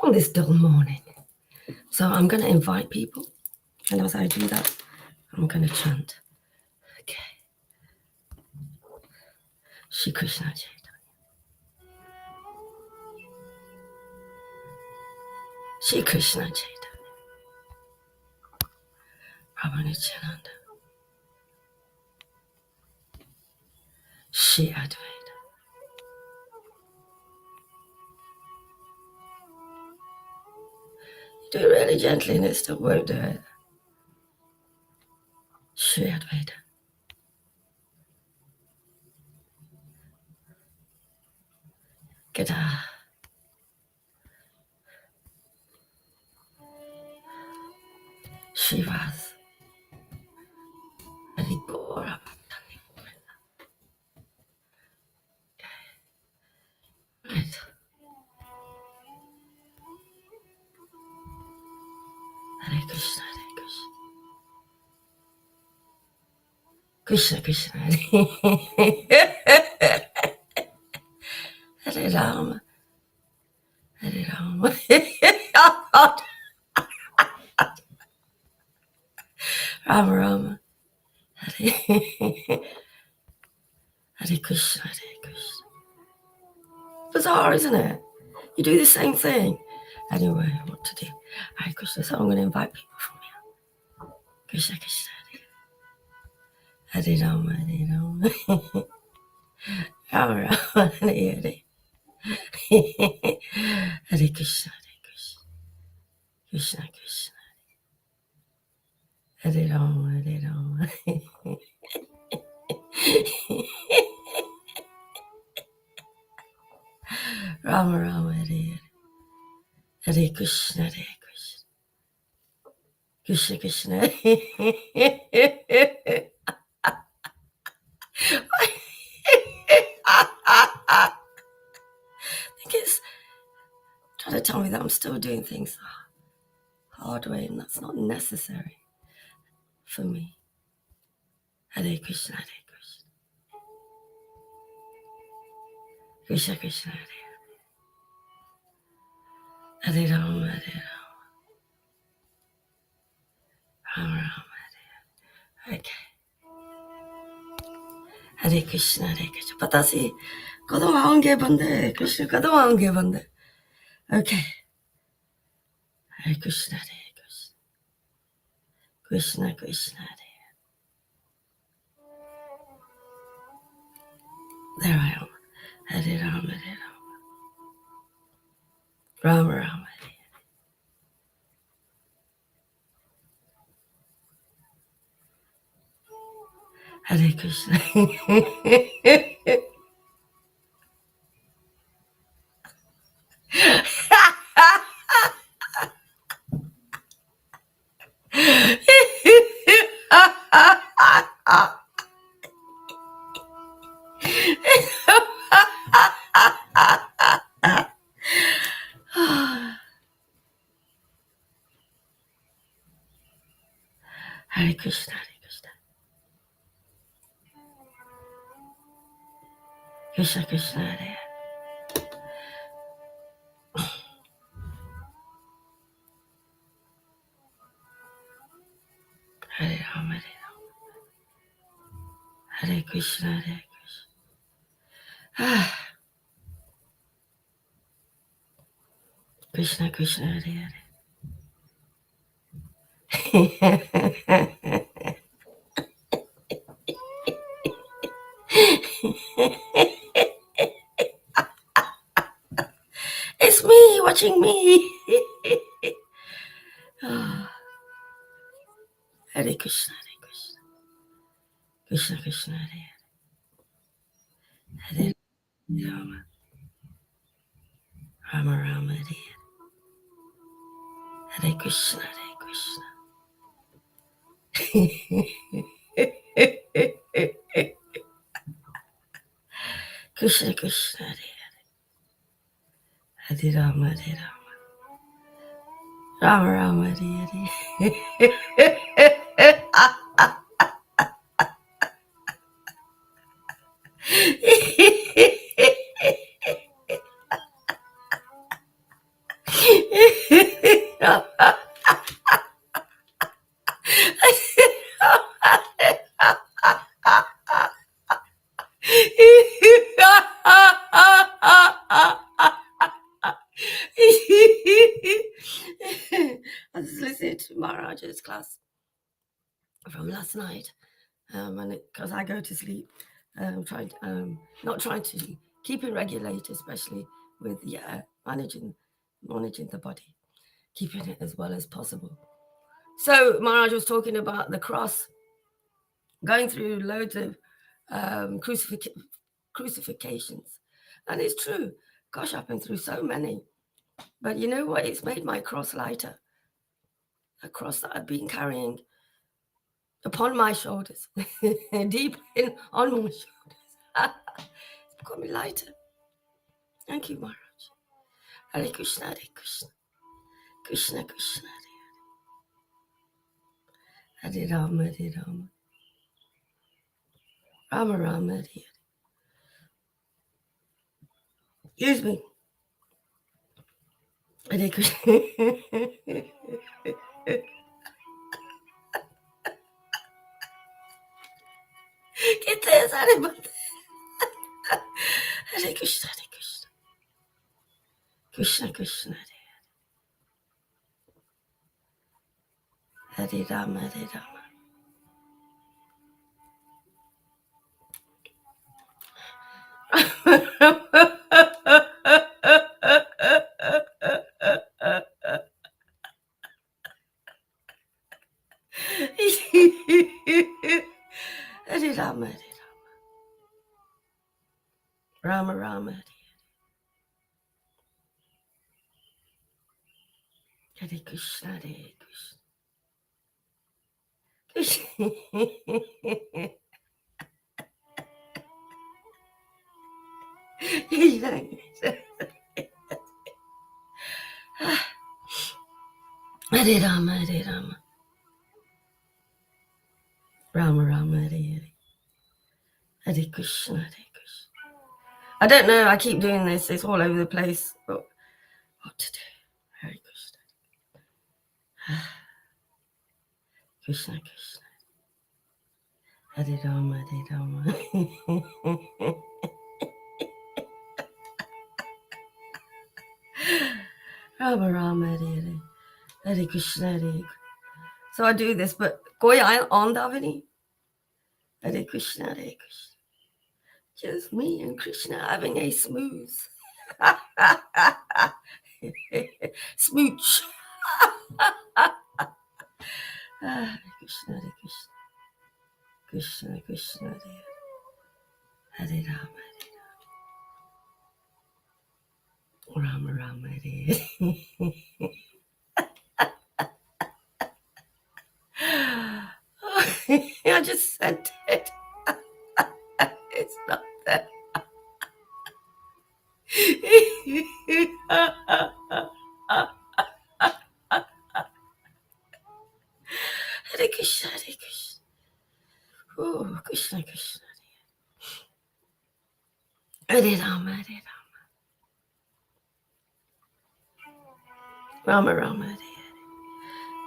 on this dull morning. So I'm going to invite people, and as I do that, I'm going to chant. Okay. Shri Krishna Chaitanya. Shri Krishna Chaitanya. Prabhu Nityananda. Shri Advaita. Do it really gently and it still won't do it. Shri Advaita. Gita. Shivas. Adipura. Right. Hare Krishna, Hare Krishna. Krishna Krishna, Hare Rama. Hare Rama. Rama Rama. Hare Hare Krishna, Hare Krishna. Bizarre, isn't it? You do the same thing. Anyway, what to do? Hare Krishna. So I'm going to invite people from here. Krishna Krishna, Hare Hare Rama, Hare Rama. Rama Rama, Hare Hare. Hare Krishna, Hare Krishna. Krishna Krishna. Hare Rama, Hare Rama. Rama Rama, Hare Hare. Hare Krishna, Hare Krishna. Krishna Krishna. I think it's trying to tell me that I'm still doing things the hard way, and that's not necessary for me. Hare Krishna, Hare Krishna. Krishna Krishna, Hare Hare. Hare Rama, Hare Rama. Rama Rama, Hare Hare. Okay. Hare Krishna, Hare Krishna. पता सी कदों आओगे बंदे कृष्ण कदों आओगे बंदे. Okay. Hare Krishna, Hare Krishna. Krishna Krishna, Hare Hare. There I am. Hare Rama, Hare Rama. Rama Rama, Hare Hare. Hare Krishna. Hare Krishna, Hare Krishna. Krishna Krishna, Hare Hare. Hare Rama, Hare Rama. Hare Krishna, Hare Krishna. Krishna Krishna, Hare Hare. It's me watching me. Hare Krishna, Hare Krishna. Krishna Krishna, Hare Hare. Hare Rama. Rama Rama, Hare Hare. Hare Krishna, Hare Krishna. Krishna Krishna, Hare Hare. Hare Rama, Hare Rama. Rama Rama, Hare Hare. I was listening to Maharaj's class from last night, and because I go to sleep, not trying to keep it regulated, especially with managing the body, keeping it as well as possible. So Maharaj was talking about the cross, going through loads of crucifixions, and it's true. Gosh, I've been through so many, but you know what? It's made my cross lighter. A cross that I've been carrying upon my shoulders, deep in on my shoulders. It's become lighter. Thank you, Maharaj. Hare Krishna, Hare Krishna, Krishna Krishna, Hare Rama, Hare Rama, Rama Rama, Hare Hare. Excuse me. Hare Krishna. Get this, Hare Krishna, Hare Krishna, Krishna Krishna, Hare Hare Rama, Hare Rama. Hare Rama, Hare Rama, Rama Rama, Hare Krishna, Hare Krishna. Hare Rama, Hare Rama, Rama Rama, Hare Hare, Hare Krishna, Hare Krishna. I don't know, I keep doing this, it's all over the place, but what to do? Hare Krishna. Krishna Krishna. Hare Rama, Hare Rama. Rama Rama, Hare Hare, Hare Krishna, Hare Krishna. So I do this, but koi on Davini. Hare Krishna, Hare Krishna. Just me and Krishna having a smooth smooch. Hare Krishna, Hare Krishna, Krishna Krishna, Hare Hare, Rama, Hare Rama, Rama Rama, Hare Hare. I just sent it. It's not there. Hare Krishna, Hare Krishna. Oh, Krishna Krishna, Hare Rama, Hare Rama, Rama Rama, Hare Hare,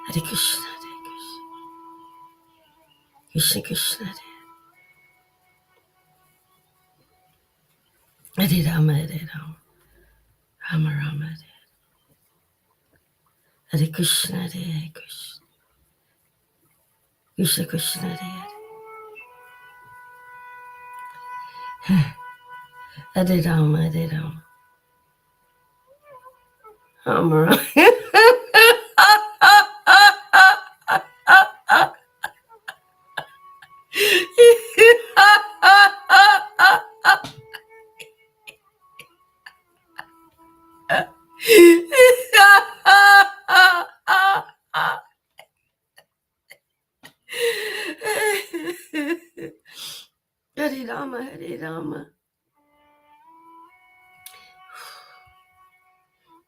Hare Krishna, Hare Krishna, Krishna Krishna, Hare Rama, Hare Rama, Rama Rama, Hare Krishna, Hare Krishna, Krishna Krishna, Hare Rama, Hare Rama, Rama Rama. Hare Rama, Hare Rama,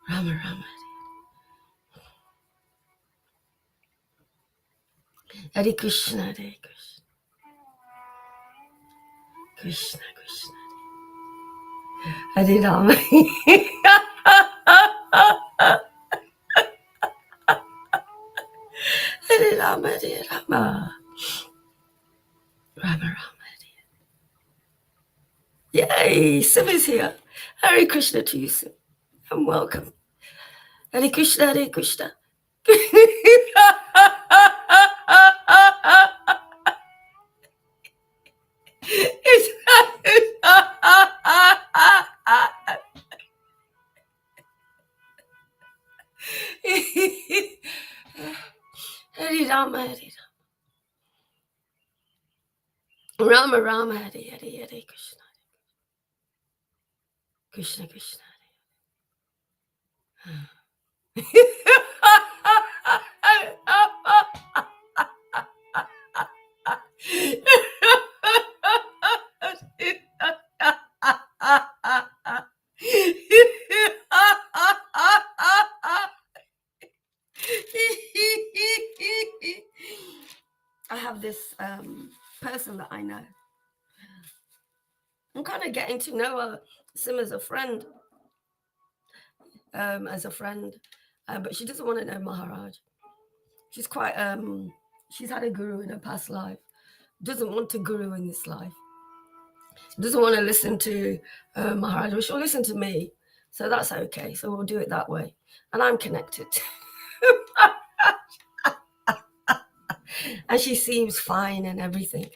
Rama Rama, Hare Krishna, Hare Krishna, Krishna Krishna, Hare Rama. Rama, Hare Rama. Rama Rama. Yay, Sim is here. Hare Krishna to you, Sim. And welcome. Hare Krishna, Hare Krishna. Hare Rama, Hare Rama. Rama Rama, Hare Hare, Hare Krishna. Krishna Krishna. I have this person that I know. I'm kind of getting to know Sim as a friend, but she doesn't want to know Maharaj. She's quite, she's had a guru in her past life, doesn't want a guru in this life, doesn't want to listen to Maharaj, but she'll listen to me, so that's okay, so we'll do it that way, and I'm connected. And she seems fine and everything,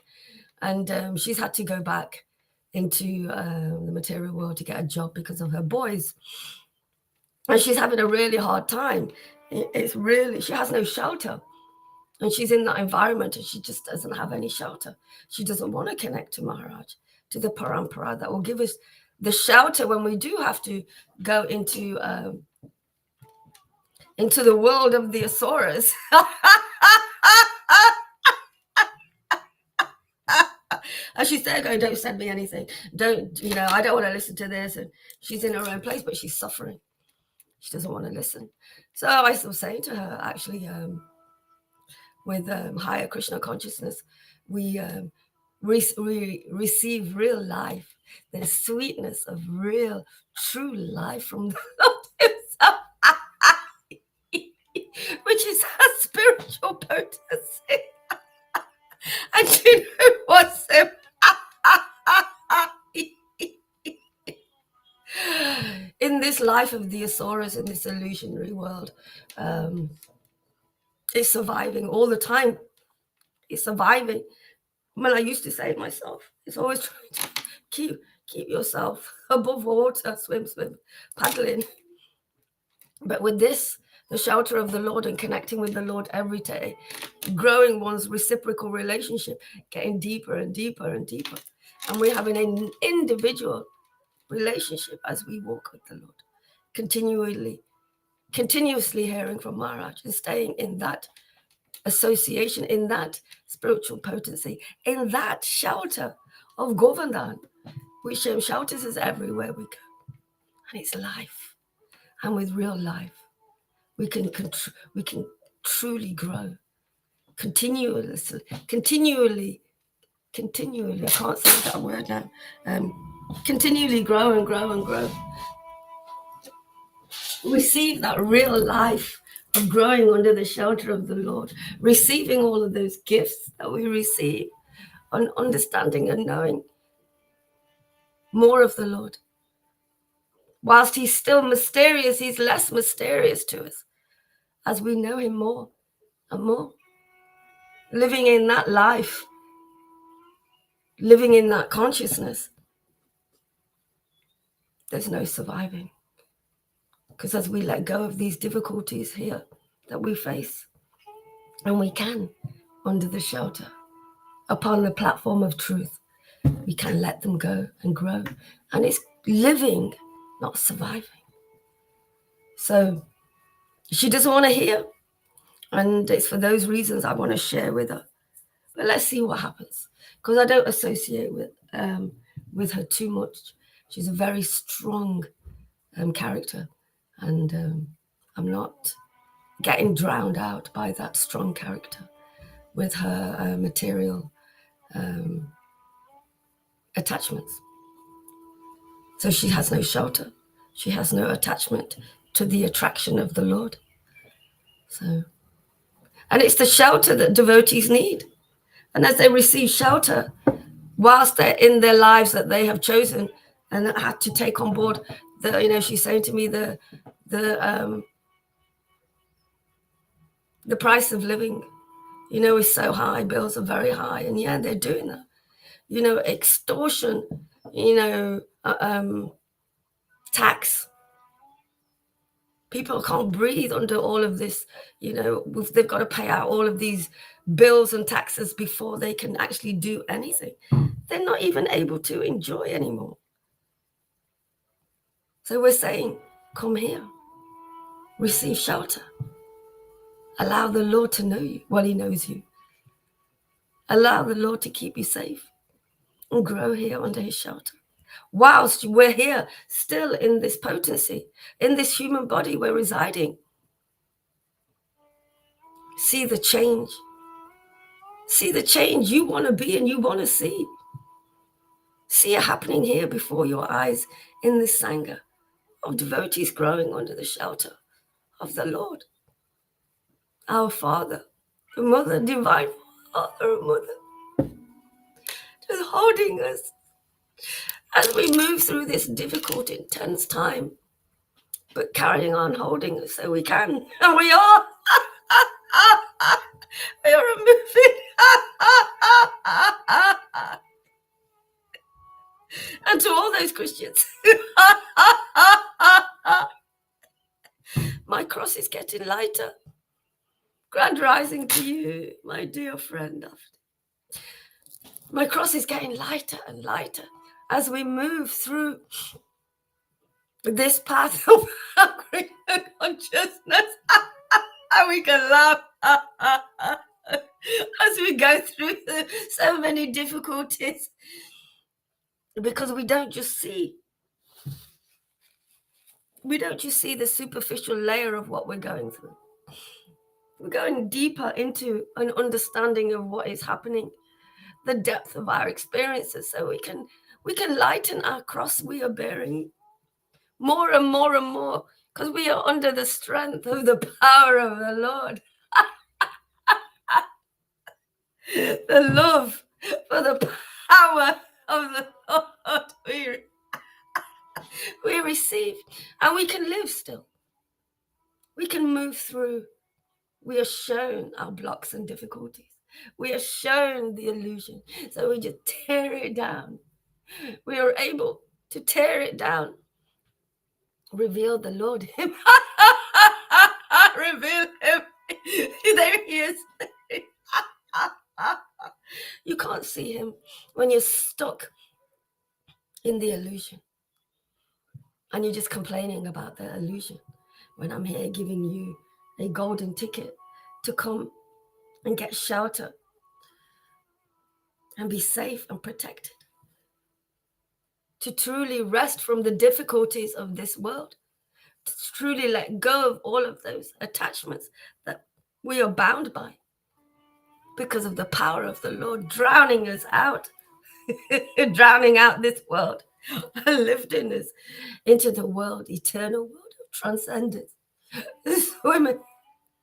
and she's had to go back into the material world to get a job because of her boys, and she's having a really hard time. It's really, she has no shelter, and she's in that environment and she just doesn't have any shelter. She doesn't want to connect to Maharaj, to the parampara that will give us the shelter when we do have to go into the world of the Asuras. And she's there going, don't send me anything. Don't, I don't want to listen to this. And she's in her own place, but she's suffering. She doesn't want to listen. So I was saying to her, actually, with higher Krishna consciousness, we receive real life, the sweetness of real, true life from the Lord himself, which is her spiritual potency. And you know what's it? In this life of the Asuras, in this illusionary world, it's surviving all the time. It's surviving. Well, I used to say it myself. It's always trying to keep yourself above water, swim, paddling. But with this, the shelter of the Lord and connecting with the Lord every day, growing one's reciprocal relationship, getting deeper and deeper and deeper. And we're having an individual relationship as we walk with the Lord, continuously hearing from Maharaj and staying in that association, in that spiritual potency, in that shelter of Govardhan, which shelters us everywhere we go. And it's life. And with real life, we can truly grow continually. I can't say that word now. Continually grow and grow and grow. Receive that real life of growing under the shelter of the Lord, receiving all of those gifts that we receive, and understanding and knowing more of the Lord. Whilst he's still mysterious, he's less mysterious to us as we know him more and more. Living in that life, living in that consciousness, there's no surviving. Because as we let go of these difficulties here that we face, and we can, under the shelter, upon the platform of truth, we can let them go and grow. And it's living, not surviving. So she doesn't want to hear. And it's for those reasons I want to share with her. But let's see what happens. Because I don't associate with her too much. She's a very strong character. And I'm not getting drowned out by that strong character with her material attachments. So she has no shelter. She has no attachment to the attraction of the Lord. So, And it's the shelter that devotees need. And as they receive shelter, whilst they're in their lives that they have chosen and had to take on board, she's saying to me the price of living, is so high. Bills are very high, and yeah, they're doing that. Extortion, tax. People can't breathe under all of this. They've got to pay out all of these bills and taxes before they can actually do anything. They're not even able to enjoy anymore. So we're saying, come here, receive shelter. Allow the Lord to know you. Well, he knows you. Allow the Lord to keep you safe and grow here under his shelter. Whilst we're here, still in this potency, in this human body we're residing. See the change. See the change you want to be and you want to see. See it happening here before your eyes in this Sangha of devotees growing under the shelter of the Lord. Our Father, the Mother, Divine Father and Mother, just holding us as we move through this difficult, intense time, but carrying on holding us so we can. And we are. We are moving. And to all those Christians, my cross is getting lighter. Grand rising to you, my dear friend. My cross is getting lighter and lighter as we move through this path of consciousness. And we can laugh as we go through so many difficulties, because we don't just see the superficial layer of what we're going through. We're going deeper into an understanding of what is happening, the depth of our experiences, so we can lighten our cross we are bearing more and more and more, because we are under the strength of the power of the Lord. The love for the power of the Lord we receive, and we can live still. We can move through. We are shown our blocks and difficulties. We are shown the illusion. So we just tear it down. We are able to tear it down. Reveal the Lord him. Reveal him. There he is. You can't see him when you're stuck in the illusion. And you're just complaining about the illusion. When I'm here giving you a golden ticket to come and get shelter and be safe and protected, to truly rest from the difficulties of this world, to truly let go of all of those attachments that we are bound by because of the power of the Lord drowning us out, drowning out this world, lifting us into the world, eternal world of transcendence, swimming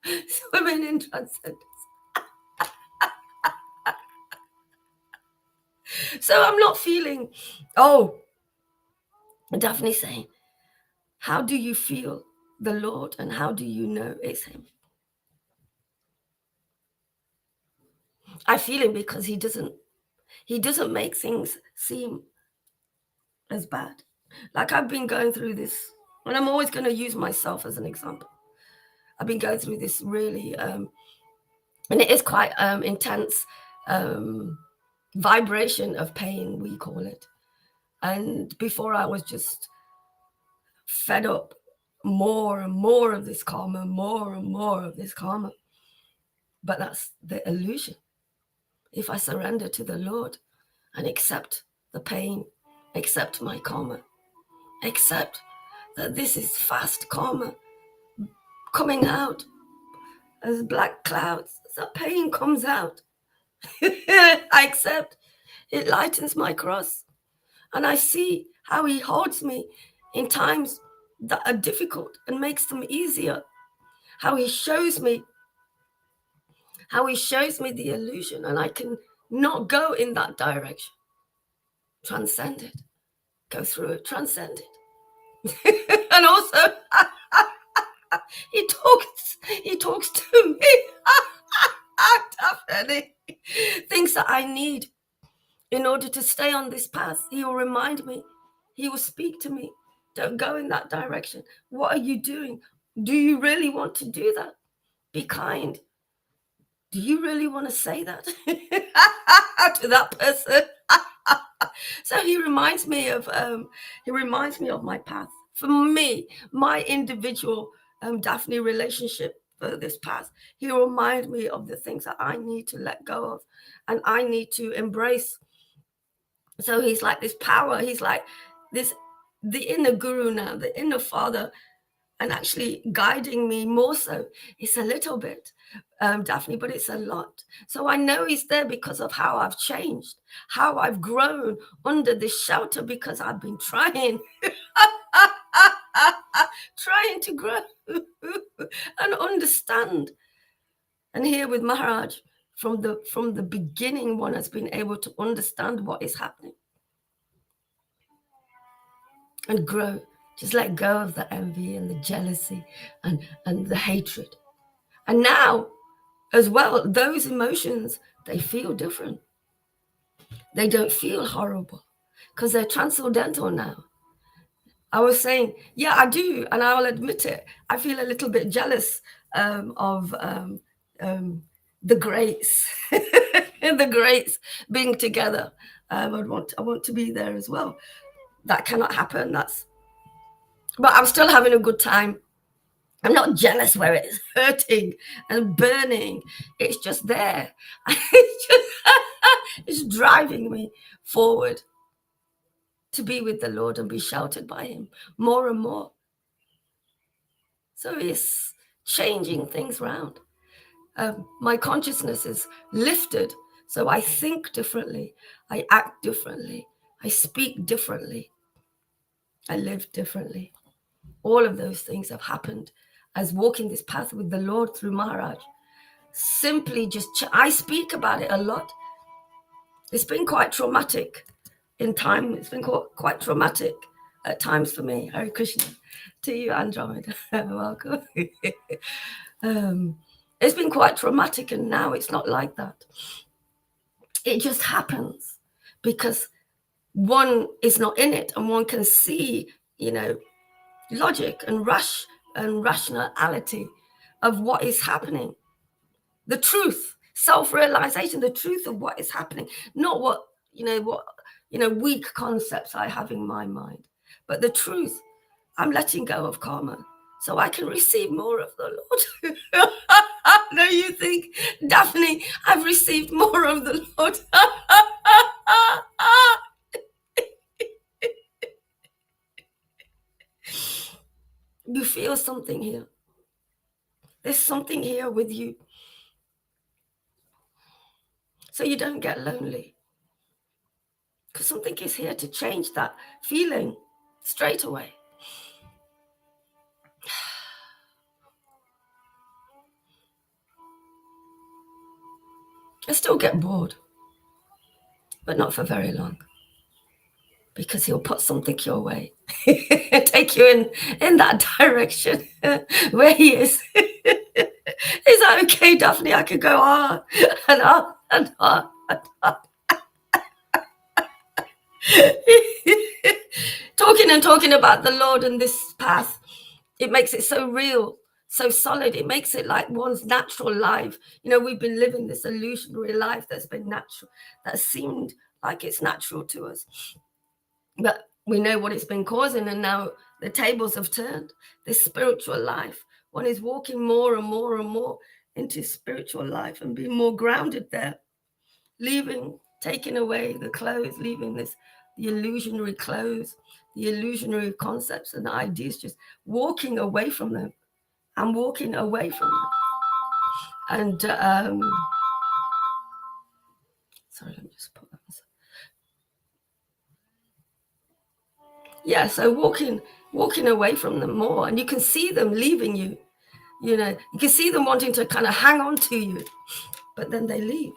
in transcendence. So I'm not feeling, Daphne's saying, how do you feel the Lord and how do you know it's him? I feel him because he doesn't make things seem as bad. Like I've been going through this, and I'm always going to use myself as an example. I've been going through this really, and it is quite intense vibration of pain, we call it. And before I was just fed up, more and more of this karma, more and more of this karma. But that's the illusion. If I surrender to the Lord and accept the pain, accept my karma, accept that this is fast karma coming out as black clouds, as the pain comes out, I accept. It lightens my cross. And I see how he holds me in times that are difficult and makes them easier. How he shows me how he shows me the illusion and I can not go in that direction. Transcend it. Go through it. Transcend it. And also, he talks to me. Definitely. Things that I need in order to stay on this path. He will remind me. He will speak to me. Don't go in that direction. What are you doing? Do you really want to do that? Be kind. Do you really want to say that to that person? So he reminds me of my path. For me, my individual Daphne relationship for this path. He reminds me of the things that I need to let go of and I need to embrace. So he's like this power. He's like the inner guru now, the inner father, and actually guiding me more so. It's a little bit, Daphne, but it's a lot. So I know he's there because of how I've changed, how I've grown under this shelter, because I've been trying, trying to grow and understand. And here with Maharaj, from the beginning, one has been able to understand what is happening and grow. Just let go of the envy and the jealousy and the hatred. And now, as well, those emotions, they feel different. They don't feel horrible because they're transcendental now. I was saying, yeah, I do, and I'll admit it. I feel a little bit jealous of the greats, the greats being together. I want to be there as well. That cannot happen. But I'm still having a good time. I'm not jealous where it's hurting and burning. It's just there. It's driving me forward to be with the Lord and be sheltered by him more and more. So it's changing things around. My consciousness is lifted. So I think differently. I act differently. I speak differently. I live differently. All of those things have happened as walking this path with the Lord through Maharaj. Simply just, I speak about it a lot. It's been quite traumatic in time. It's been quite traumatic at times for me. Hare Krishna. To you, Andromeda. Welcome. It's been quite traumatic, and now it's not like that. It just happens because one is not in it, and one can see, logic and rationality of what is happening. The truth, self-realization, the truth of what is happening, not what weak concepts I have in my mind, but the truth. I'm letting go of karma so I can receive more of the Lord. No, you think, Daphne, I've received more of the Lord. You feel something here. There's something here with you. So you don't get lonely. Because something is here to change that feeling straight away. I still get bored, but not for very long. Because he'll put something your way, take you in that direction where he is. Is that okay, Daphne? I could go on and on and on and on. Talking about the Lord and this path, it makes it so real, so solid. It makes it like one's natural life. We've been living this illusionary life that's been natural, that seemed like it's natural to us. But we know what it's been causing, and now the tables have turned. This spiritual life, one is walking more and more and more into spiritual life and being more grounded there, taking away the clothes, leaving the illusionary clothes, the illusionary concepts and the ideas, just walking away from them. I'm walking away from them. And sorry, let me just put that aside. Yeah, so walking away from them more, and you can see them leaving you. You can see them wanting to kind of hang on to you. but then they leave.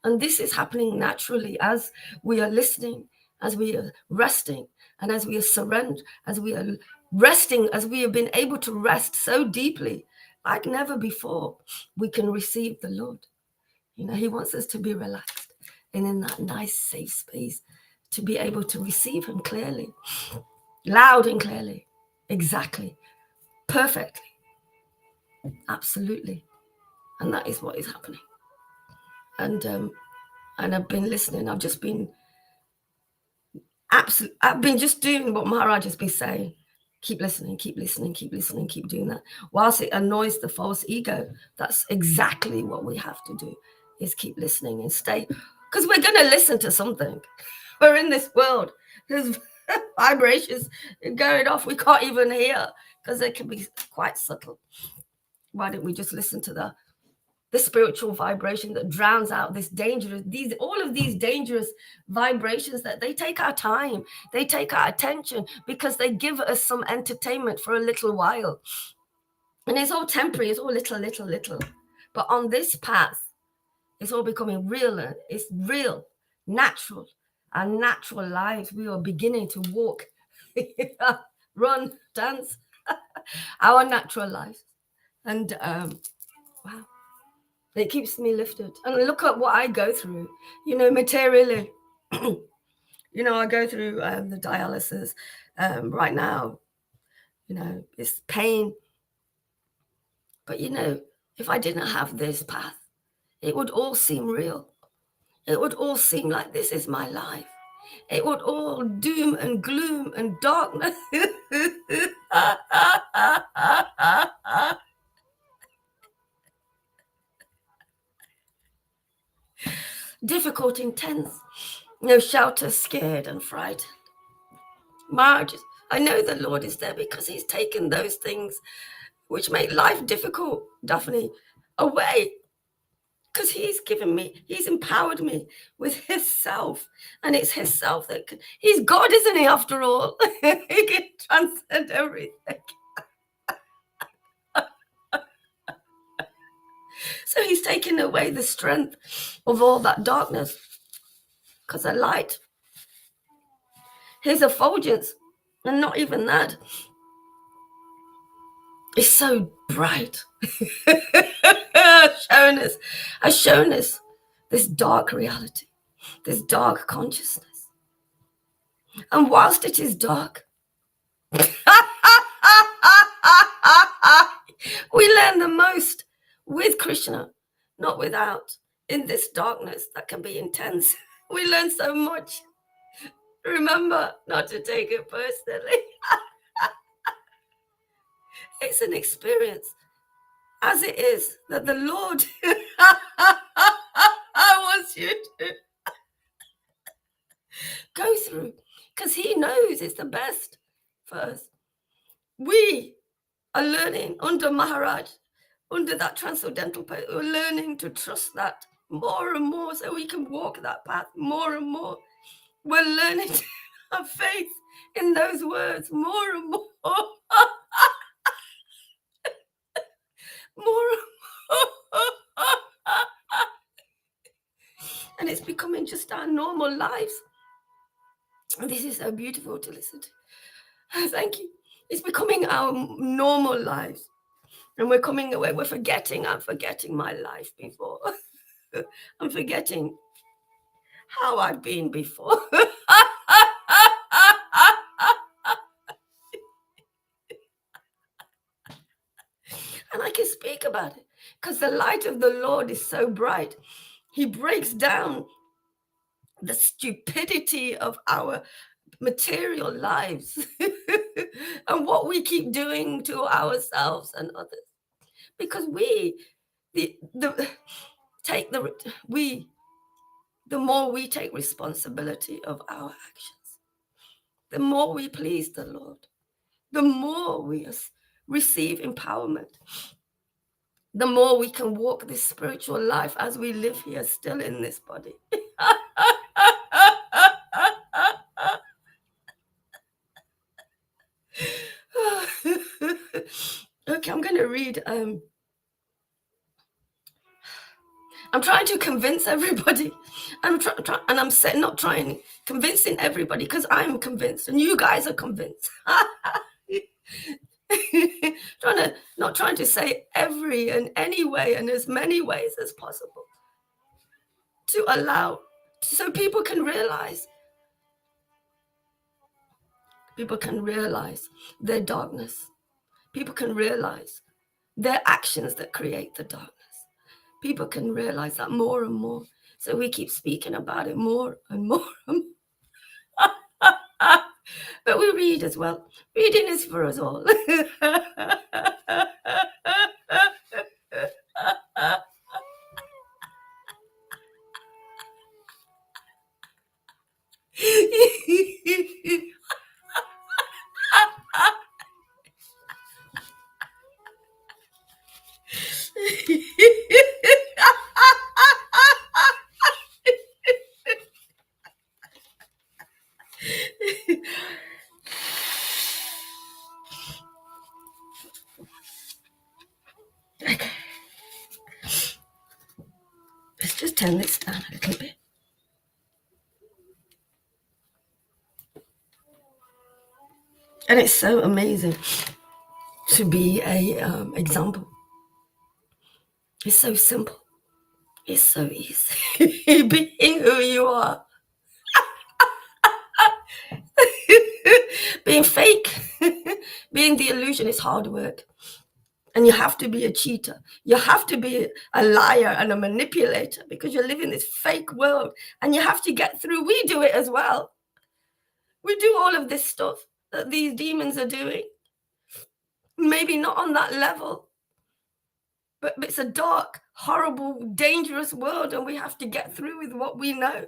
And this is happening naturally as we are listening, as we are resting, and as we are surrendered, as we are resting, as we have been able to rest so deeply, like never before, we can receive the Lord. You know, he wants us to be relaxed and in that nice, safe space to be able to receive him clearly, loud and clearly, exactly, perfectly, absolutely. And that is what is happening. And I've been listening. I've been just doing what Maharaj has been saying. Keep listening, keep listening, keep listening, keep doing that. Whilst it annoys the false ego, that's exactly what we have to do, is keep listening and stay. Because we're going to listen to something. We're in this world. There's vibrations going off. We can't even hear because they can be quite subtle. Why don't we just listen to the spiritual vibration that drowns out all of these dangerous vibrations, that they take our time, they take our attention, because they give us some entertainment for a little while. And it's all temporary, it's all little. But on this path, it's all becoming real. It's real, natural. Our natural lives, we are beginning to walk, run, dance, our natural lives. And wow. It keeps me lifted. And look at what I go through, you know, materially. You know, I go through the dialysis right now. You know, it's pain. But, you know, if I didn't have this path, it would all seem real. It would all seem like this is my life. It would all doom and gloom and darkness. Difficult, intense. No shelter, scared and frightened. Marge, I know the Lord is there because he's taken those things which make life difficult, Daphne, away. Because he's given me, he's empowered me with his self. And it's his self that he's God, isn't he, after all? He can transcend everything. So he's taken away the strength of all that darkness. Because the light, his effulgence, and not even that, is so bright. Has shown us this dark reality, this dark consciousness. And whilst it is dark, we learn the most with Krishna, not without. In this darkness that can be intense, we learn so much. Remember not to take it personally. It's an experience, as it is, that the Lord wants you to go through, because he knows it's the best for us. We are learning under Maharaj, under that transcendental path, we're learning to trust that more and more, so we can walk that path more and more. We're learning to have faith in those words more and more. More and more. And it's becoming just our normal lives. And this is so beautiful to listen to. Thank you. It's becoming our normal lives. And we're coming away. I'm forgetting my life before. I'm forgetting how I've been before. And I can speak about it because the light of the Lord is so bright. He breaks down the stupidity of our material lives and what we keep doing to ourselves and others, because the more we take responsibility of our actions, the more we please the Lord, the more we receive empowerment, the more we can walk this spiritual life as we live here still in this body. Okay, I'm going to read I'm trying to convince everybody. I'm not trying convincing everybody because I'm convinced and you guys are convinced. Not trying to say every and any way and as many ways as possible to allow so people can realize their darkness. People can realize their actions that create the darkness. People can realize that more and more. So we keep speaking about it more and more and more. But we read as well. Reading is for us all. Let's just turn this down a little bit. And it's so amazing to be a example. It's so simple. It's so easy. Being who you are. Being fake. Being the illusion is hard work. And you have to be a cheater. You have to be a liar and a manipulator because you live in this fake world and you have to get through. We do it as well. We do all of this stuff that these demons are doing. Maybe not on that level, but it's a dark, horrible, dangerous world and we have to get through with what we know.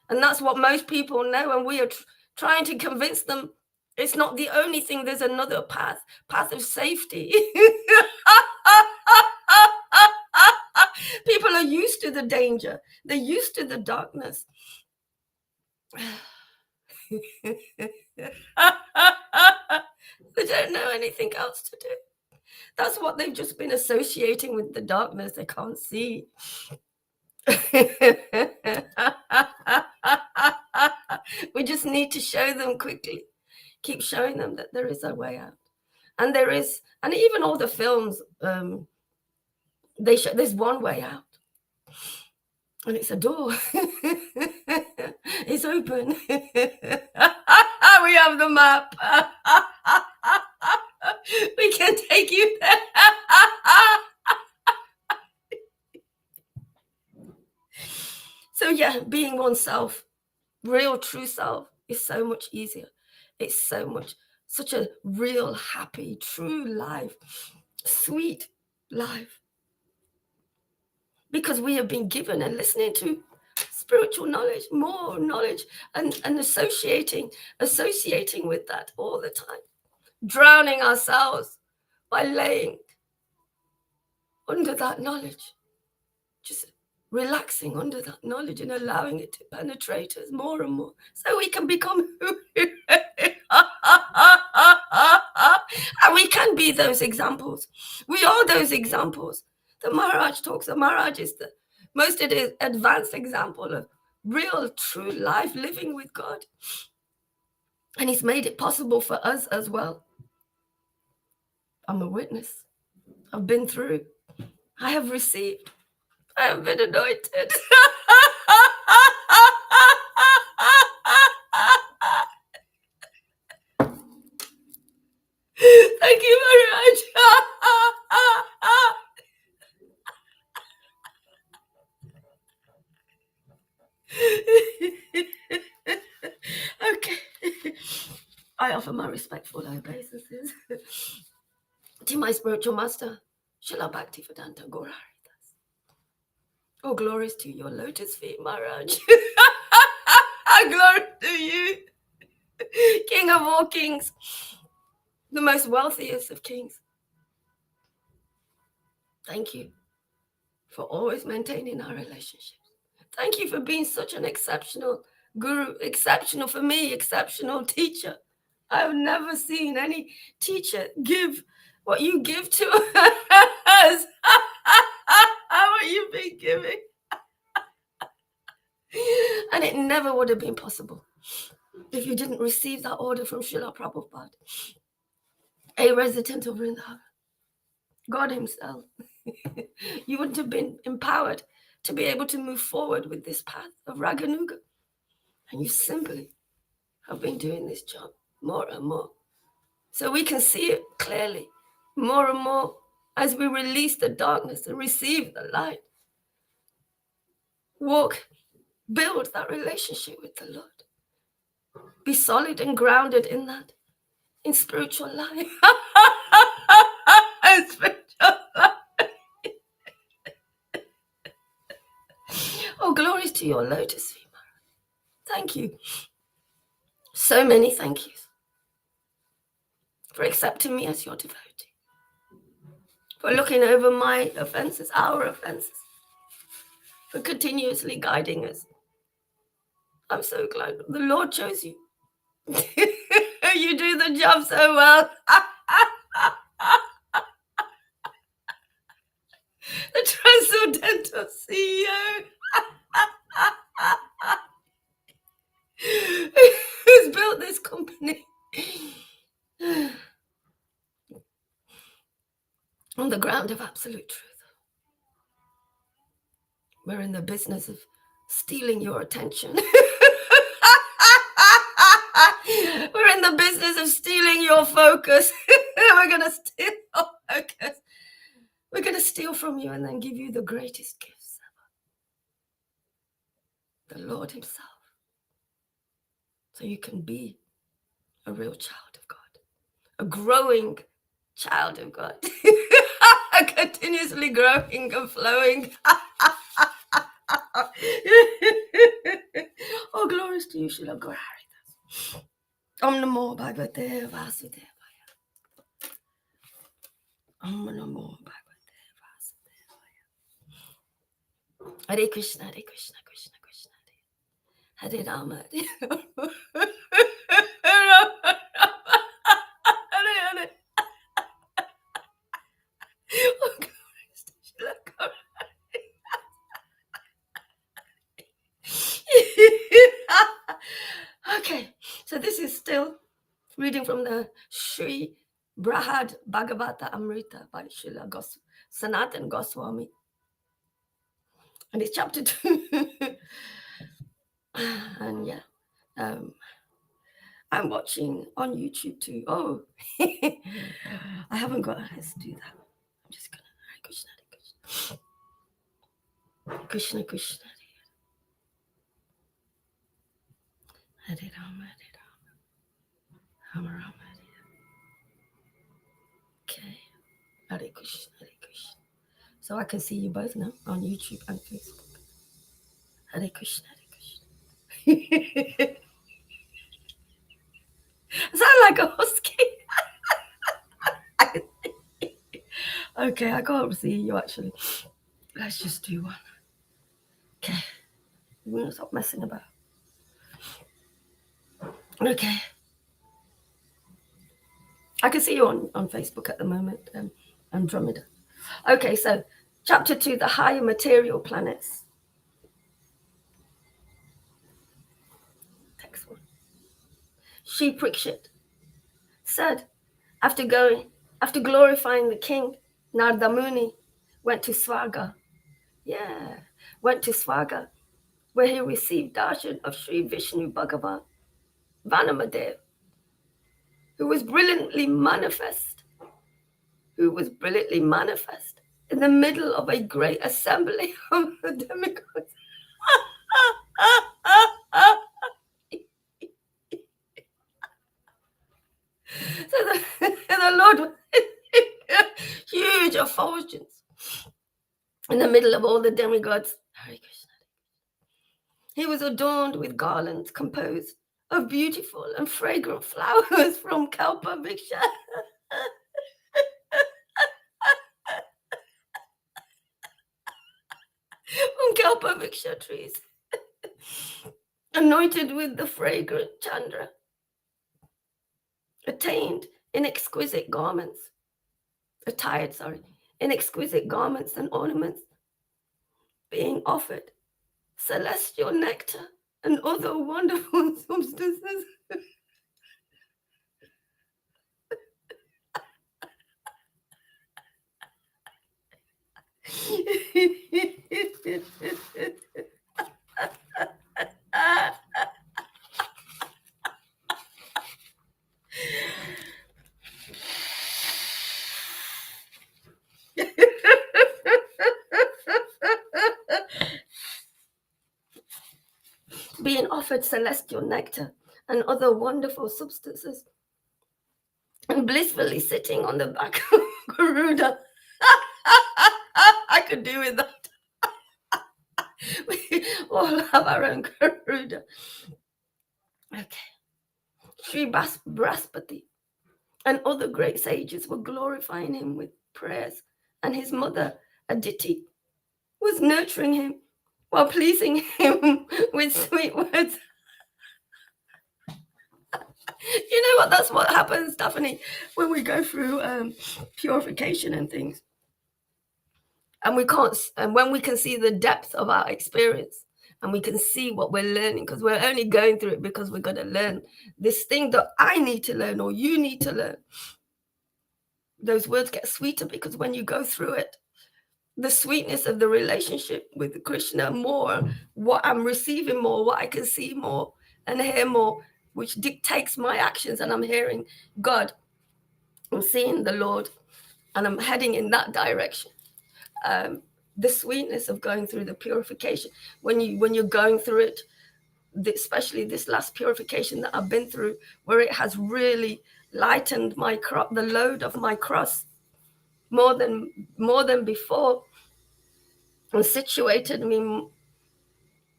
And that's what most people know. And we are trying to convince them it's not the only thing. There's another path of safety. People are used to the danger. They're used to the darkness. They don't know anything else to do. That's what they've just been associating with the darkness they can't see. We just need to show them quickly. Keep showing them that there is a way out. And there is, and even all the films, they show there's one way out. And it's a door. It's open. We have the map. We can take you there. So yeah, being oneself, real true self, is so much easier. It's such a real, happy, true life, sweet life. Because we have been given and listening to spiritual knowledge, more knowledge, and associating with that all the time. Drowning ourselves by laying under that knowledge. Just relaxing under that knowledge and allowing it to penetrate us more and more so we can become who we are. And we can be those examples. We are those examples. The Maharaj talks. The Maharaj is the most advanced example of real, true life, living with God. And he's made it possible for us as well. I'm a witness. I've been through. I have received. I have been anointed. Thank you very much. Okay. I offer my respectful obeisances to my spiritual master, Srila Bhaktivedanta Gaura Haridas. Oh, glories to your lotus feet, Maharaj. Glory to you, King of all kings, the most wealthiest of kings. Thank you for always maintaining our relationships. Thank you for being such an exceptional guru, exceptional for me, exceptional teacher. I've never seen any teacher give what you give to us. What you've been giving. it never would have been possible if you didn't receive that order from Srila Prabhupada, a resident of Vrindavan, God himself. You wouldn't have been empowered to be able to move forward with this path of Raganuga. And you simply have been doing this job more and more. So we can see it clearly, more and more, as we release the darkness and receive the light. Walk, build that relationship with the Lord. Be solid and grounded in that, in spiritual life. Spiritual life. Oh, glories to your lotus feet, Mara. Thank you. So many thank yous for accepting me as your devotee, for looking over my offenses, our offenses, for continuously guiding us. I'm so glad the Lord chose you. You do the job so well. The transcendental CEO who's built this company on the ground of absolute truth. We're in the business of stealing your attention. We're in the business of stealing your focus. We're going to steal your focus. We're going to steal from you and then give you the greatest gifts ever. The Lord himself. So you can be a real child of God. A growing child of God. Continuously growing and flowing. Oh, glories to you, Srila Gauraharidas. Om Namo Bhagavate Vasudevaya. Om Namo Bhagavate Vasudevaya. Hare Krishna, Hare Krishna, Krishna Krishna, Hare Rama, Hare Rama. Hare Hare. Oh, glories to Srila Gauraharidas. Okay, so this is still reading from the Sri Brahad Bhagavata Amrita by Srila Sanatan Goswami. And it's chapter 2. And yeah, I'm watching on YouTube too. Oh, I haven't got eyes to do that. I'm just gonna Hare Krishna, Hare Krishna, Krishna Krishna, Hare Rama, Rama Rama, Hare. Okay, Hare Krishna, Hare Krishna. So I can see you both now on YouTube and Facebook. Hare Krishna, Hare Krishna. Sound like a husky. Okay, I can't see you actually. Let's just do one. Okay, we're gonna stop messing about. Okay, I can see you on Facebook at the moment, Andromeda. Okay, so chapter 2, the higher material planets. Text 1. Shri Parikshit said, after glorifying the king, Narada Muni went to Swarga. Yeah, went to Swarga, where he received darshan of Sri Vishnu Bhagavan, Vanamadev, who was brilliantly manifest in the middle of a great assembly of the demigods. So the Lord, huge effulgence in the middle of all the demigods. Hare Krishna. He was adorned with garlands composed of beautiful and fragrant flowers from Kalpa Vriksha. From Kalpa Vriksha trees. Anointed with the fragrant Chandra. Attired in exquisite garments and ornaments, being offered celestial nectar and other wonderful substances. Being offered celestial nectar and other wonderful substances, and blissfully sitting on the back of Garuda. I could do with that. We all have our own Garuda. Okay. Sri Brahaspati and other great sages were glorifying him with prayers, and his mother, Aditi, was nurturing him while pleasing him with sweet words. You know what? That's what happens, Stephanie, when we go through purification and things. And when we can see the depth of our experience, and we can see what we're learning, because we're only going through it because we're going to learn this thing that I need to learn or you need to learn. Those words get sweeter because when you go through it, the sweetness of the relationship with Krishna more, what I'm receiving more, what I can see more and hear more, which dictates my actions. And I'm hearing God, I'm seeing the Lord, and I'm heading in that direction. The sweetness of going through the purification, when you're going through it, especially this last purification that I've been through, where it has really lightened the load of my cross more than before, and situated me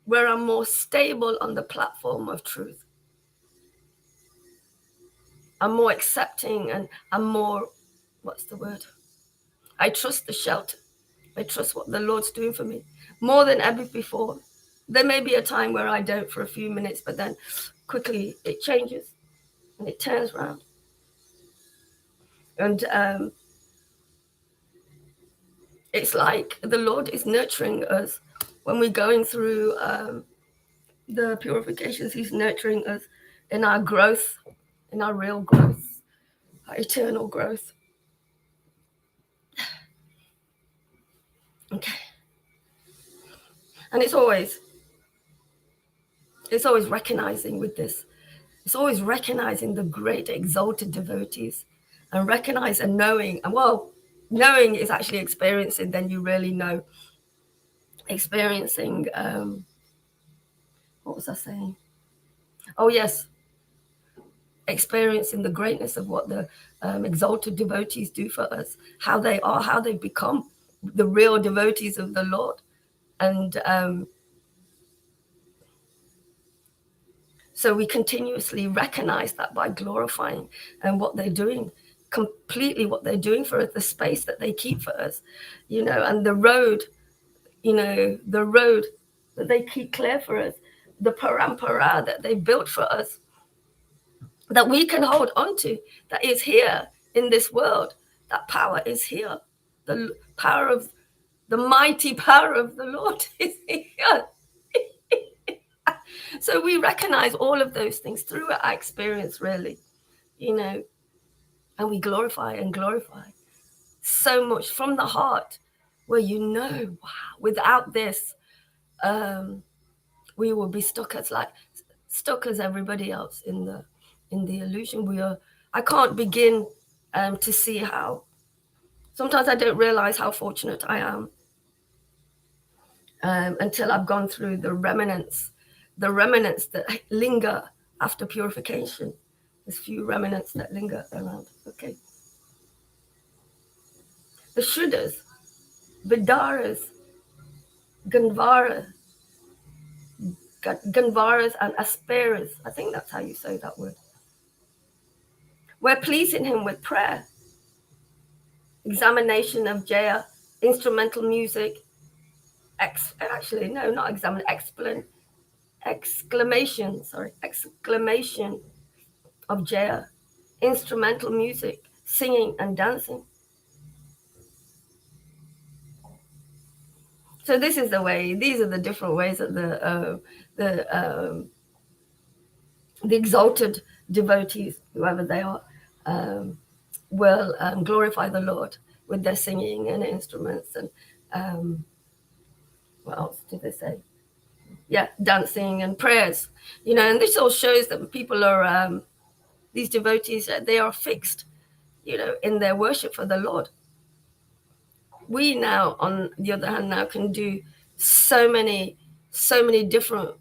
where I'm more stable on the platform of truth. I'm more accepting, and I'm more, what's the word? I trust the shelter. I trust what the Lord's doing for me more than ever before. There may be a time where I don't for a few minutes, but then quickly it changes and it turns around. And it's like the Lord is nurturing us when we're going through the purifications. He's nurturing us in our growth, in our real growth, our eternal growth. Okay. And it's always recognizing with this. It's always recognizing the great exalted devotees, and recognize and knowing. And well, knowing is actually experiencing, then you really know. Experiencing, what was I saying? Oh, yes. Experiencing the greatness of what the exalted devotees do for us, how they are, how they become the real devotees of the Lord. And so we continuously recognize that by glorifying and what they're doing, completely what they're doing for us, the space that they keep for us, and the road, the road that they keep clear for us, the parampara that they built for us, that we can hold on to, that is here in this world. That power is here. The power of the mighty power of the Lord is here. So we recognize all of those things through our experience, really, and we glorify and glorify so much from the heart, where wow, without this, we will be stuck as everybody else in the illusion. I can't begin to see how. Sometimes I don't realize how fortunate I am until I've gone through the remnants that linger after purification. There's few remnants that linger around. Okay. The Shuddhas, Vidaras, Ganvaras, and Asperas, I think that's how you say that word, we're pleasing him with prayer, examination of Jaya, instrumental music, exclamation of Jaya, instrumental music, singing and dancing. So this is the way. These are the different ways that the exalted devotees, whoever they are, will glorify the Lord with their singing and instruments and what else did they say? Yeah, dancing and prayers. And this all shows that people are these devotees. They are fixed, in their worship for the Lord. We now, on the other hand, now can do so many different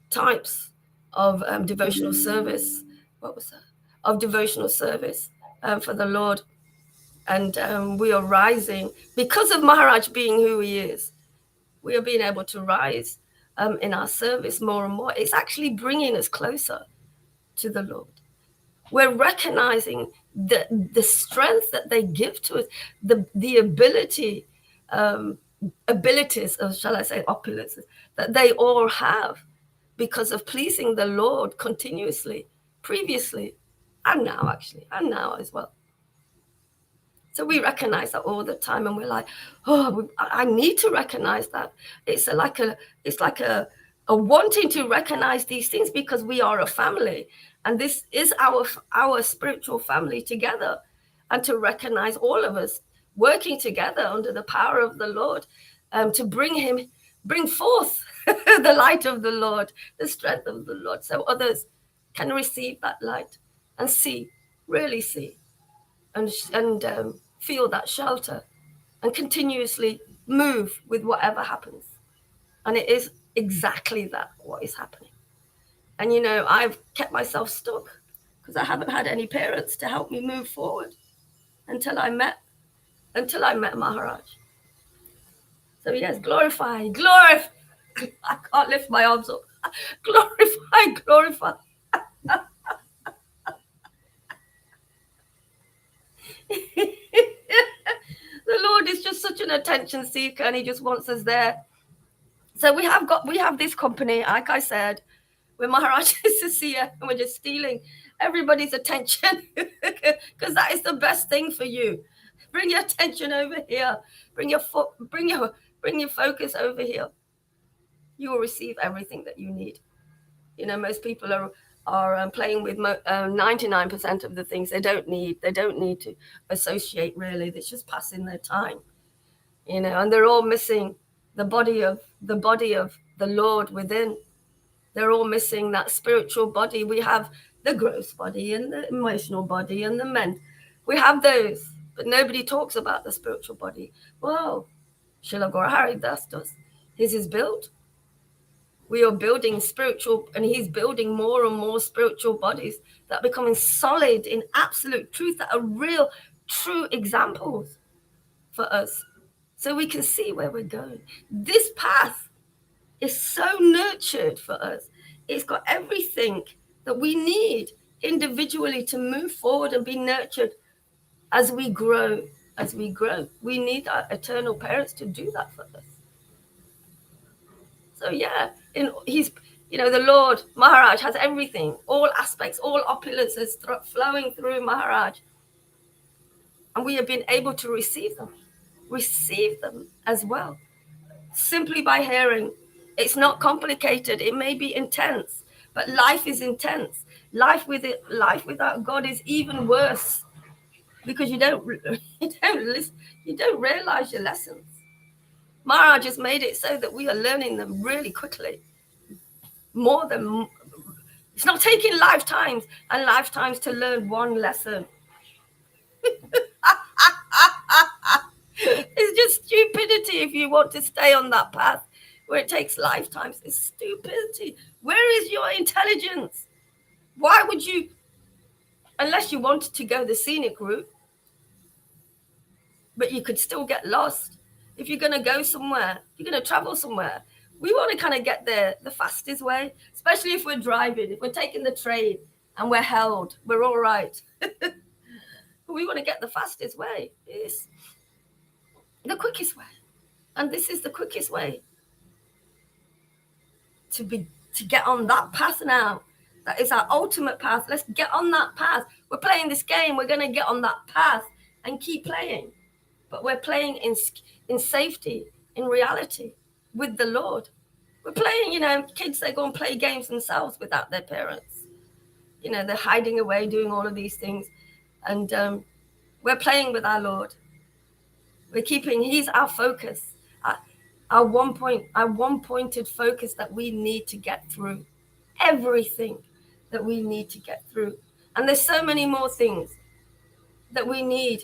types of devotional service. What was that? Of devotional service for the Lord. And we are rising because of Maharaj being who he is. We are being able to rise in our service more and more. It's actually bringing us closer to the Lord. We're recognizing the strength that they give to us, the abilities, or shall I say opulences, that they all have because of pleasing the Lord continuously, previously, and now as well. So we recognize that all the time, and we're like, oh, I need to recognize that. It's like a wanting to recognize these things because we are a family, and this is our spiritual family together, and to recognize all of us working together under the power of the Lord, to bring forth the light of the Lord, the strength of the Lord, so others can receive that light and really see, and feel that shelter and continuously move with whatever happens. And it is exactly that what is happening. And I've kept myself stuck because I haven't had any parents to help me move forward until I met Maharaj. So yes, glorify. I can't lift my arms up. Glorify. The Lord is just such an attention seeker, and he just wants us there. So we have this company, like I said, where Maharaj is to see her, and we're just stealing everybody's attention because that is the best thing for you. Bring your attention over here. Bring your focus over here. You will receive everything that you need. Most people are playing with 99% of the things they don't need. They don't need to associate, really. It's just passing their time, and they're all missing the body of the Lord within. They're all missing that spiritual body. We have the gross body and the emotional body and the men. We have those, but nobody talks about the spiritual body. Well, Srila Gaura Haridas does. His is built. We are building spiritual, and he's building more and more spiritual bodies that are becoming solid in absolute truth, that are real, true examples for us, so we can see where we're going. This path is so nurtured for us. It's got everything that we need individually to move forward and be nurtured as we grow. We need our eternal parents to do that for us. So yeah, the Lord Maharaj has everything, all aspects, all opulences flowing through Maharaj, and we have been able to receive them as well, simply by hearing. It's not complicated. It may be intense, but life is intense. Life without God is even worse, because you don't listen, you don't realize your lessons. Maharaj has made it so that we are learning them really quickly. It's not taking lifetimes and lifetimes to learn one lesson. It's just stupidity if you want to stay on that path where it takes lifetimes. It's stupidity. Where is your intelligence? Why would you, unless you wanted to go the scenic route, but you could still get lost. If you're going to go somewhere, you're going to travel somewhere, we want to kind of get there the fastest way, especially if we're driving. If we're taking the train and we're held, we're all right. We want to get the fastest way. It's the quickest way. And this is the quickest way to get on that path now. That is our ultimate path. Let's get on that path. We're playing this game. We're going to get on that path and keep playing. But we're playing in safety, in reality with the Lord. We're playing, kids, they go and play games themselves without their parents. They're hiding away, doing all of these things. And we're playing with our Lord. He's our focus, our one-pointed focus that we need to get through everything that we need to get through. And there's so many more things that we need,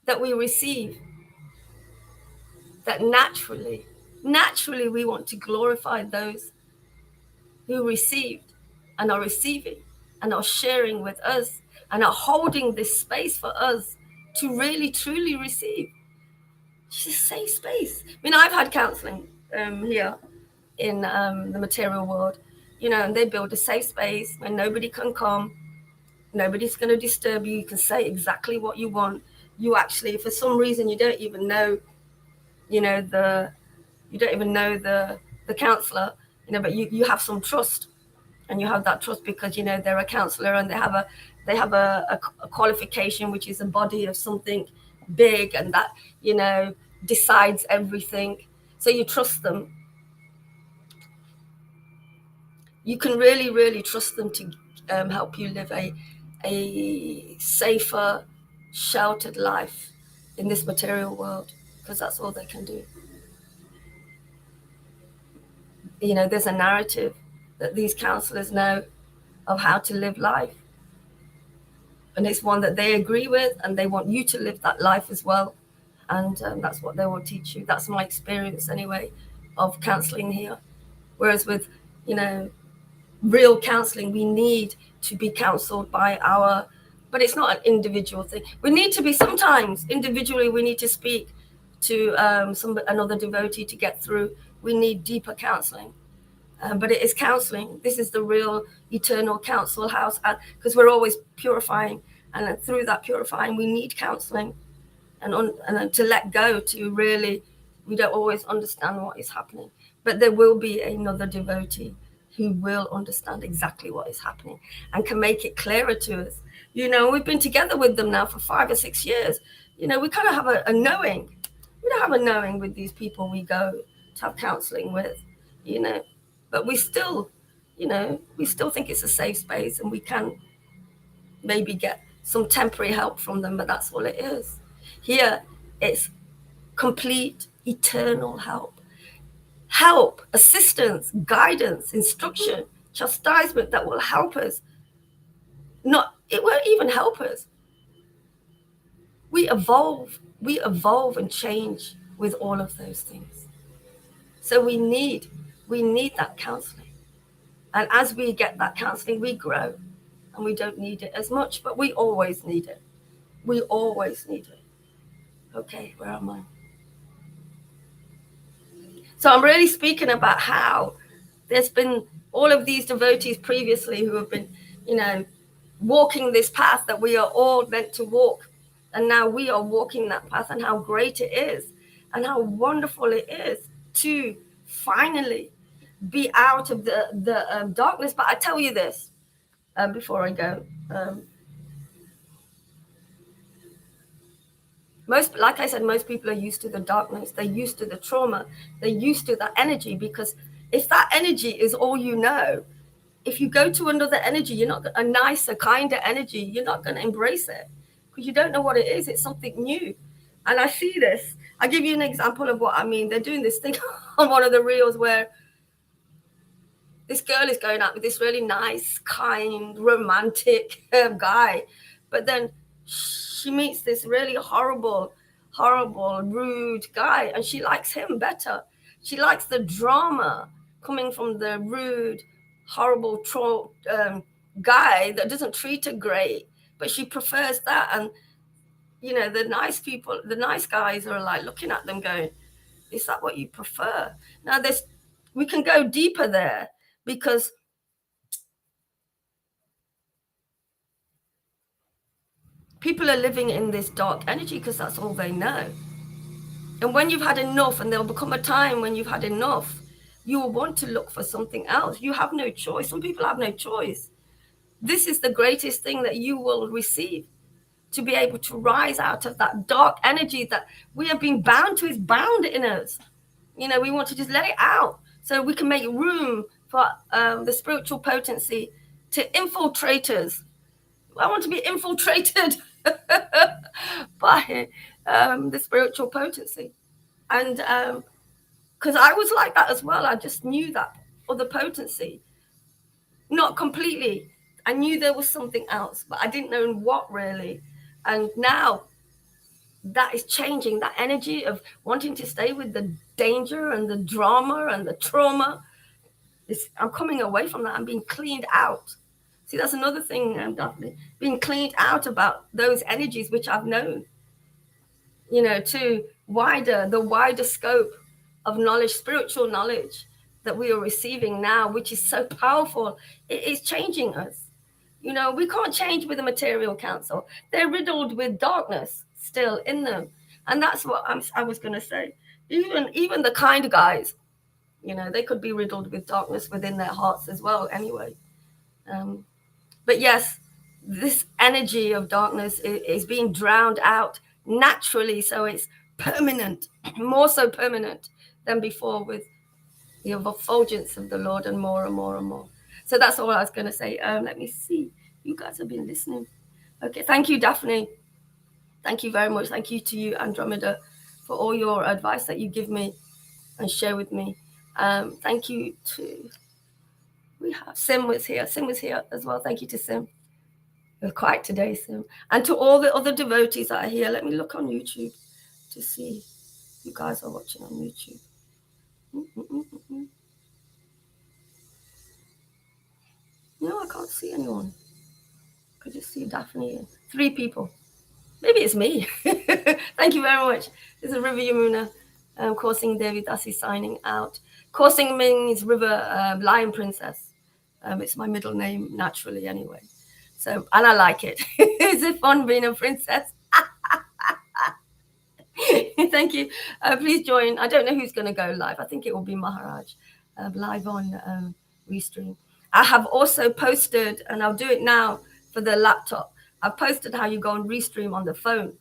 that we receive, that naturally we want to glorify those who received and are receiving and are sharing with us and are holding this space for us to really truly receive. It's a safe space. I mean, I've had counseling here in the material world, and they build a safe space where nobody can come, nobody's going to disturb you. You can say exactly what you want. You actually, for some reason, you don't even know the counselor, but you have some trust, and you have that trust because they're a counselor and they have a qualification, which is a body of something big, and that decides everything. So you trust them. You can really, really trust them to help you live a safer, sheltered life in this material world, because that's all they can do. There's a narrative that these counselors know of how to live life, and it's one that they agree with, and they want you to live that life as well. And that's what they will teach you. That's my experience anyway of counseling here. Whereas with real counseling, we need to be counseled by but it's not an individual thing. We need to be, sometimes individually, we need to speak to another devotee to get through. We need deeper counseling. But it is counseling. This is the real eternal counsel house, because we're always purifying. And through that purifying, we need counseling and to let go, to really, we don't always understand what is happening. But there will be another devotee who will understand exactly what is happening and can make it clearer to us. We've been together with them now for 5 or 6 years. We kind of have a knowing. We don't have a knowing with these people we go to have counseling with, but we still think it's a safe space, and we can maybe get some temporary help from them, but that's all it is. Here, it's complete eternal help, assistance, guidance, instruction, chastisement that will help us. It won't even help us. We evolve and change with all of those things. So we need that counseling. And as we get that counseling, we grow, and we don't need it as much, but we always need it. We always need it. Okay, where am I? So I'm really speaking about how there's been all of these devotees previously who have been, walking this path that we are all meant to walk. And now we are walking that path, and how great it is and how wonderful it is to finally be out of the darkness. But I tell you this, before I go, like I said, most people are used to the darkness. They're used to the trauma. They're used to that energy, because if that energy is all you know, if you go to another energy, a nicer, kinder energy, you're not going to embrace it, because you don't know what it is. It's something new. And I see this. I'll give you an example of what I mean. They're doing this thing on one of the reels where this girl is going out with this really nice, kind, romantic guy. But then she meets this really horrible, rude guy, and she likes him better. She likes the drama coming from the rude, horrible guy that doesn't treat her great, but she prefers that. And the nice people, the nice guys are like looking at them going, is that what you prefer? Now we can go deeper there, because people are living in this dark energy because that's all they know. And when you've had enough, and there'll become a time when you've had enough, you will want to look for something else. You have no choice. Some people have no choice. This is the greatest thing that you will receive. to be able to rise out of that dark energy that we have been bound to, is bound in us. You know, we want to just let it out so we can make room for the spiritual potency to infiltrate us. I want to be infiltrated by the spiritual potency. And because I was like that as well. I just knew that other potency. Not completely. I knew there was something else, but I didn't know what really. And now that is changing. That energy of wanting to stay with the danger and the drama and the trauma, I'm coming away from that. I'm being cleaned out. See, that's another thing, Daphne, being cleaned out about those energies which I've known, you know, to the wider scope of knowledge, spiritual knowledge that we are receiving now, which is so powerful. It is changing us. You know, we can't change with the material council. They're riddled with darkness still in them. And that's what I was going to say. Even the kind guys, you know, they could be riddled with darkness within their hearts as well anyway. But yes, this energy of darkness is being drowned out naturally. So it's permanent, more so permanent than before, with the effulgence of the Lord, and more and more and more. So that's all I was going to say. Let me see. You guys have been listening. Okay. Thank you, Daphne. Thank you very much. Thank you to you, Andromeda, for all your advice that you give me and share with me. Thank you to, we have Sim was here. Sim was here as well. Thank you to Sim. You're quiet today, Sim. And to all the other devotees that are here. Let me look on YouTube to see you guys are watching on YouTube. No, I can't see anyone. Could you see Daphne? 3 people. Maybe it's me. Thank you very much. This is River Yamuna. Coursing Devi Dasi signing out. Coursing means River Lion Princess. It's my middle name naturally anyway. So, and I like it. Is it fun being a princess? Thank you. Please join. I don't know who's going to go live. I think it will be Maharaj live on Restream. I have also posted, and I'll do it now for the laptop. I've posted how you go on Restream on the phone.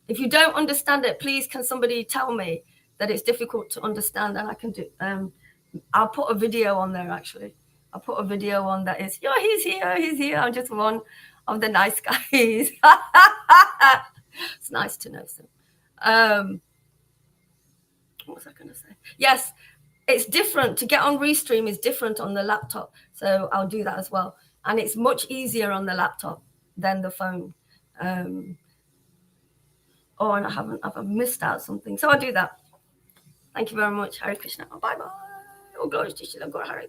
If you don't understand it, please can somebody tell me that it's difficult to understand, and I can do. I'll put a video on there actually. I'll put a video on that is, yeah, he's here. I'm just one of the nice guys. It's nice to know some. What was I going to say? Yes, it's different. To get on Restream is different on the laptop. So I'll do that as well. And it's much easier on the laptop than the phone. And I've missed out something. So I'll do that. Thank you very much. Hare Krishna. Bye-bye. Oh, glory to Shri Guru Hari.